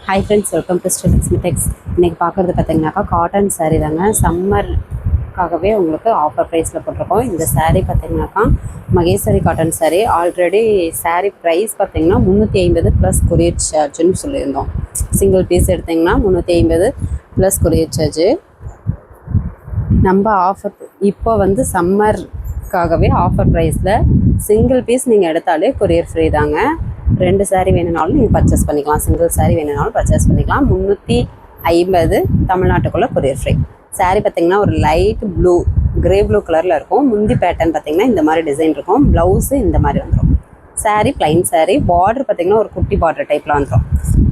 Hi friends, welcome to Students Mitex. இன்னைக்கு பார்க்குறது பார்த்தீங்கன்னாக்கா காட்டன் சாரீ தாங்க. சம்மர்க்காகவே உங்களுக்கு ஆஃபர் ப்ரைஸில் போட்டிருக்கோம். இந்த சாரீ பார்த்தீங்கன்னாக்கா Maheshwari cotton sari. Already sari price பார்த்தீங்கன்னா 350 ப்ளஸ் கொரியர் சார்ஜுன்னு சொல்லியிருந்தோம். சிங்கிள் பீஸ் எடுத்திங்கன்னா 350 ப்ளஸ் கொரியர் சார்ஜு. நம்ம ஆஃபர் இப்போ வந்து சம்மர்க்காகவே ஆஃபர் ப்ரைஸில் சிங்கிள் பீஸ் நீங்கள் எடுத்தாலே கொரியர் ஃப்ரீ தாங்க. 2 சாரீ வேணுனாலும் நீங்கள் பர்ச்சேஸ் பண்ணிக்கலாம். சிங்கிள் சாரீ வேணுனாலும் பர்ச்சேஸ் பண்ணிக்கலாம். 350 தமிழ்நாட்டுக்குள்ளே கொரியர் ஃப்ரீ. சாரீ பார்த்திங்கன்னா ஒரு லைட் ப்ளூ கிரே ப்ளூ கலரில் இருக்கும். முந்தி பேட்டர்ன் பார்த்திங்கன்னா இந்த மாதிரி டிசைன் இருக்கும். ப்ளவுஸு இந்த மாதிரி வந்துடும். சாரீ ப்ளைன் சாரீ. பார்டர் பார்த்திங்கன்னா ஒரு குட்டி பார்டர் டைப்பில் வந்துடும்.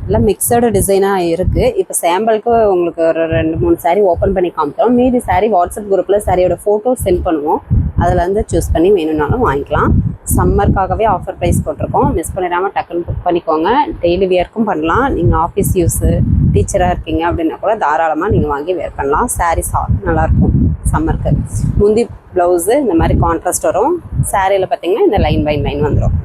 எல்லாம் மிக்சடு டிசைனாக இருக்குது. இப்போ சாம்பிளுக்கு உங்களுக்கு ஒரு 2-3 சாரீ ஓப்பன் பண்ணி காமிக்கிறோம். மீதி சாரீ வாட்ஸ்அப் குரூப்பில் சாரியோட ஃபோட்டோ சென்ட் பண்ணுவோம். அதில் வந்து சூஸ் பண்ணி வேணும்னாலும் வாங்கிக்கலாம். சம்மருக்காகவே ஆஃபர் ப்ரைஸ் போட்டிருக்கோம். மிஸ் பண்ணிடாமல் டக்குன்னு புக் பண்ணிக்கோங்க. டெய்லி வியர்க்கும் பண்ணலாம். நீங்கள் ஆஃபீஸ் யூஸு டீச்சராக இருக்கீங்க அப்படின்னா கூட தாராளமாக நீங்கள் வாங்கி வேர் பண்ணலாம். சாரீஸ் நல்லாயிருக்கும் சம்மருக்கு. முந்தி ப்ளவுஸு இந்த மாதிரி கான்ட்ராஸ்ட் வரும். சாரியில் பார்த்திங்கன்னா இந்த லைன் பை லைன் வந்துடும்.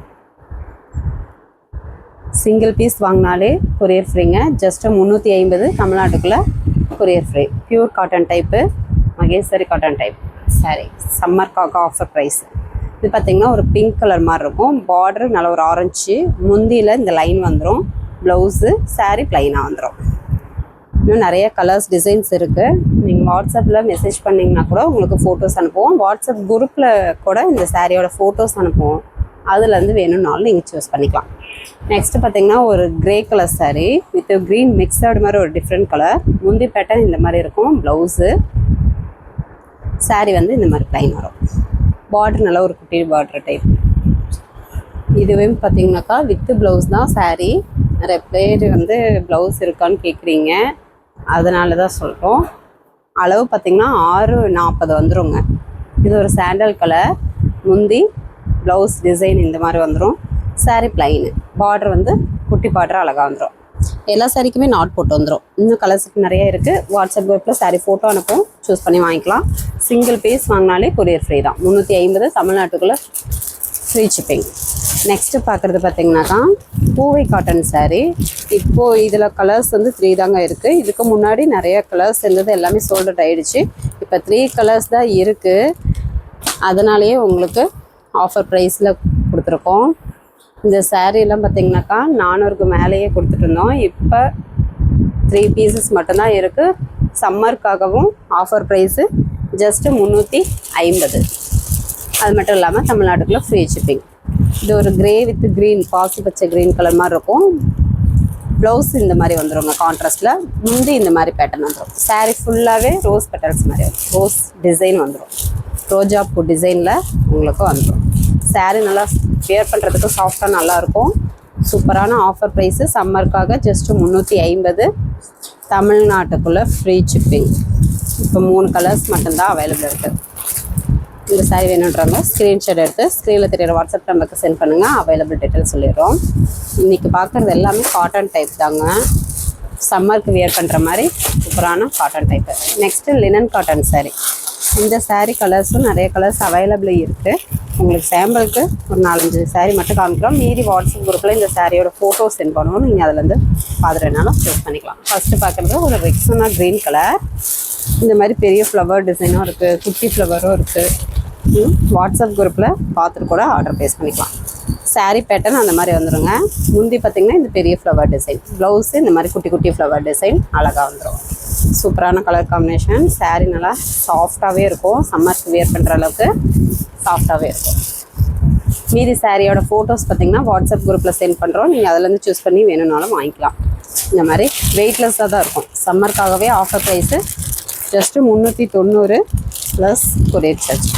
சிங்கிள் பீஸ் வாங்கினாலே கொரியர் ஃப்ரீங்க. ஜஸ்ட்டு 350 தமிழ்நாட்டுக்குள்ளே courier free. Pure cotton type Maheshwari cotton type sari. சம்மருக்காக ஆஃபர் ப்ரைஸ். இது பார்த்திங்கன்னா ஒரு பிங்க் கலர் மாதிரி இருக்கும். பார்டரு நல்ல ஒரு ஆரஞ்சு. முந்தியில் இந்த லைன் வந்துடும். ப்ளவுஸு சாரீ ப்ளைனாக வந்துடும். இன்னும் நிறைய கலர்ஸ் டிசைன்ஸ் இருக்குது. நீங்கள் வாட்ஸ்அப்பில் மெசேஜ் பண்ணிங்கன்னா கூட உங்களுக்கு ஃபோட்டோஸ் அனுப்புவோம். வாட்ஸ்அப் குரூப்பில் கூட இந்த சாரியோட ஃபோட்டோஸ் அனுப்புவோம். அதுலேருந்து வேணும்னாலும் நீங்கள் சூஸ் பண்ணிக்கலாம். நெக்ஸ்ட்டு பார்த்திங்கன்னா ஒரு grey colour sari with green mixed மாதிரி ஒரு டிஃப்ரெண்ட் கலர். முந்தி பேட்டர்ன் இந்த மாதிரி இருக்கும். ப்ளவுஸு சாரீ வந்து இந்த மாதிரி ப்ளைன் வரும். பார்டர் நல்லா ஒரு குட்டி பார்டர் டைப். இதுவே பார்த்திங்கனாக்கா வித்து ப்ளவுஸ் தான் சாரீ. நிறைய பேர் வந்து ப்ளவுஸ் இருக்கான்னு கேட்குறீங்க. அதனால தான் சொல்கிறோம். அளவு பார்த்திங்கன்னா 6:40 வந்துடுங்க. இது ஒரு சாண்டல் கலர். முந்தி ப்ளவுஸ் டிசைன் இந்த மாதிரி வந்துடும். சாரீ ப்ளைனு. பார்டர் வந்து குட்டி பார்டர் அழகாக வந்துடும். எல்லா சாரிக்குமே நாட் போட்டு வந்துடும். இன்னும் கலர்ஸுக்கு நிறைய இருக்குது. வாட்ஸ்அப் குரூப்பில் சாரீ ஃபோட்டோ அனுப்பும். சூஸ் பண்ணி வாங்கிக்கலாம். சிங்கிள் பீஸ் வாங்கினாலே கொரியர் ஃப்ரீ தான். 350 தமிழ்நாட்டுக்குள்ளே ஃப்ரீ ஷிப்பிங். நெக்ஸ்ட்டு பார்க்குறது பார்த்திங்கனாக்கா பூவை காட்டன் சாரீ. இப்போது இதில் கலர்ஸ் வந்து 3 தாங்க இருக்குது. இதுக்கு முன்னாடி நிறைய கலர்ஸ் இருந்தது, எல்லாமே சோல்ட் அவுட் ஆகிடுச்சு. இப்போ 3 கலர்ஸ் தான் இருக்குது. அதனாலேயே உங்களுக்கு ஆஃபர் ப்ரைஸில் கொடுத்துருக்கோம். இந்த சாரீலாம் பார்த்திங்கனாக்கா 400க்கு மேலேயே கொடுத்துட்ருந்தோம். இப்போ 3 பீசஸ் மட்டும்தான் இருக்குது. சம்மருக்காகவும் ஆஃபர் ப்ரைஸு ஜஸ்ட்டு 350. அது மட்டும் இல்லாமல் தமிழ்நாட்டுக்குள்ளே ஃப்ரீ ஷிப்பிங். இது ஒரு க்ரே வித் க்ரீன் பாசி பச்சை க்ரீன் கலர் மாதிரி இருக்கும். ப்ளவுஸ் இந்த மாதிரி வந்துடுங்க கான்ட்ராஸ்ட்டில். முந்தி இந்த மாதிரி பேட்டர்ன் வந்துடும். சாரீ ஃபுல்லாகவே ரோஸ் பெட்டல்ஸ் மாதிரி வரும். ரோஸ் டிசைன் வந்துடும். ரோஜா பூ டிசைனில் உங்களுக்கு வந்துடும். சாரீ நல்லா வேர் பண்ணுறதுக்கு சாஃப்டாக நல்லாயிருக்கும். சூப்பரான ஆஃபர் ப்ரைஸு. சம்மருக்காக ஜஸ்ட்டு 350 தமிழ்நாட்டுக்குள்ளே ஃப்ரீ ஷிப்பிங். இப்போ 3 கலர்ஸ் மட்டும்தான் அவைலபிள் இருக்குது. இந்த சாரீ வேணுன்றவங்க ஸ்க்ரீன்ஷாட் எடுத்து ஸ்க்ரீனில் தெரியிற வாட்ஸ்அப் நம்பருக்கு சென்ட் பண்ணுங்கள். அவைலபிள் டீட்டெயில் சொல்லிடுறோம். இன்றைக்கி பார்க்குறது எல்லாமே காட்டன் டைப் தாங்க. சம்மருக்கு வியர் பண்ணுற மாதிரி சூப்பரான cotton type. Next linen cotton sari. இந்த சாரீ கலர்ஸும் நிறைய கலர்ஸ் அவைலபிள் இருக்குது. உங்களுக்கு சாம்பிளுக்கு ஒரு 4-5 சாரீ மட்டும் காமிக்கிறோம். மீதி வாட்ஸ்அப் குரூப்பில் இந்த சாரியோட ஃபோட்டோ சென்ட் பண்ணுவோம். நீங்கள் அதிலேருந்து பார்த்துட்டனாலும் சூஸ் பண்ணிக்கலாம். ஃபஸ்ட்டு பார்க்குறது ஒரு ரெக்ஸோனா க்ரீன் கலர். இந்த மாதிரி பெரிய ஃப்ளவர் டிசைனும் இருக்குது, குட்டி ஃப்ளவரும் இருக்குது. வாட்ஸ்அப் குரூப்பில் பார்த்துட்டு கூட ஆர்டர் ப்ளேஸ் பண்ணிக்கலாம். சாரீ பேட்டர்ன் அந்த மாதிரி வந்துடுங்க. முந்தி பார்த்திங்கன்னா இந்த பெரிய ஃப்ளவர் டிசைன். ப்ளவுஸு இந்த மாதிரி குட்டி குட்டி ஃப்ளவர் டிசைன் அழகாக வந்துடும். சூப்பரான கலர் காம்பினேஷன். சாரீ நல்லா சாஃப்டாகவே இருக்கும். சம்மருக்கு வியர் பண்ணுற அளவுக்கு சாஃப்டாகவே இருக்கும். மீதி சாரியோட ஃபோட்டோஸ் பார்த்திங்கன்னா வாட்ஸ்அப் குரூப்பில் சென்ட் பண்ணுறோம். நீங்கள் அதிலேருந்து சூஸ் பண்ணி வேணும்னாலும் வாங்கிக்கலாம். இந்த மாதிரி வெயிட்லெஸ்ஸாக தான் இருக்கும். சம்மருக்காகவே offer price just 390 plus courier charge.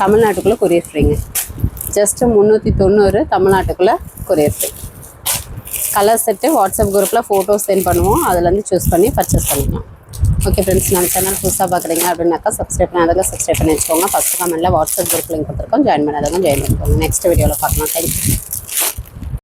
தமிழ்நாட்டுக்குள்ளே கொரியர் ஃப்ரீங்க. ஜஸ்ட்டு 390 தமிழ்நாட்டுக்குள்ளே courier free. Colour set WhatsApp குரூப்பில் ஃபோட்டோஸ் சென்ட் பண்ணுவோம். அதுலேருந்து சூஸ் பண்ணி பர்ச்சேஸ் பண்ணிக்கலாம். ஓகே ஃப்ரெண்ட்ஸ், நம்ம சேனல் புதுசாக பார்க்குறீங்க அப்படின்னாக்கா சப்ஸ்கிரைப் பண்ணாதவங்க சப்ஸ்கிரைப் பண்ணி வச்சுக்கோங்க. ஃபஸ்ட்டு கமெண்ட்டில் வாட்ஸ்அப் குரூப் லிங்க் கொடுத்துருக்கோம். ஜாயின் பண்ணாதவங்க ஜாயின் பண்ணிக்கோங்க. நெக்ஸ்ட் வீடியோவில் பார்க்கலாம். தேங்க்யூ.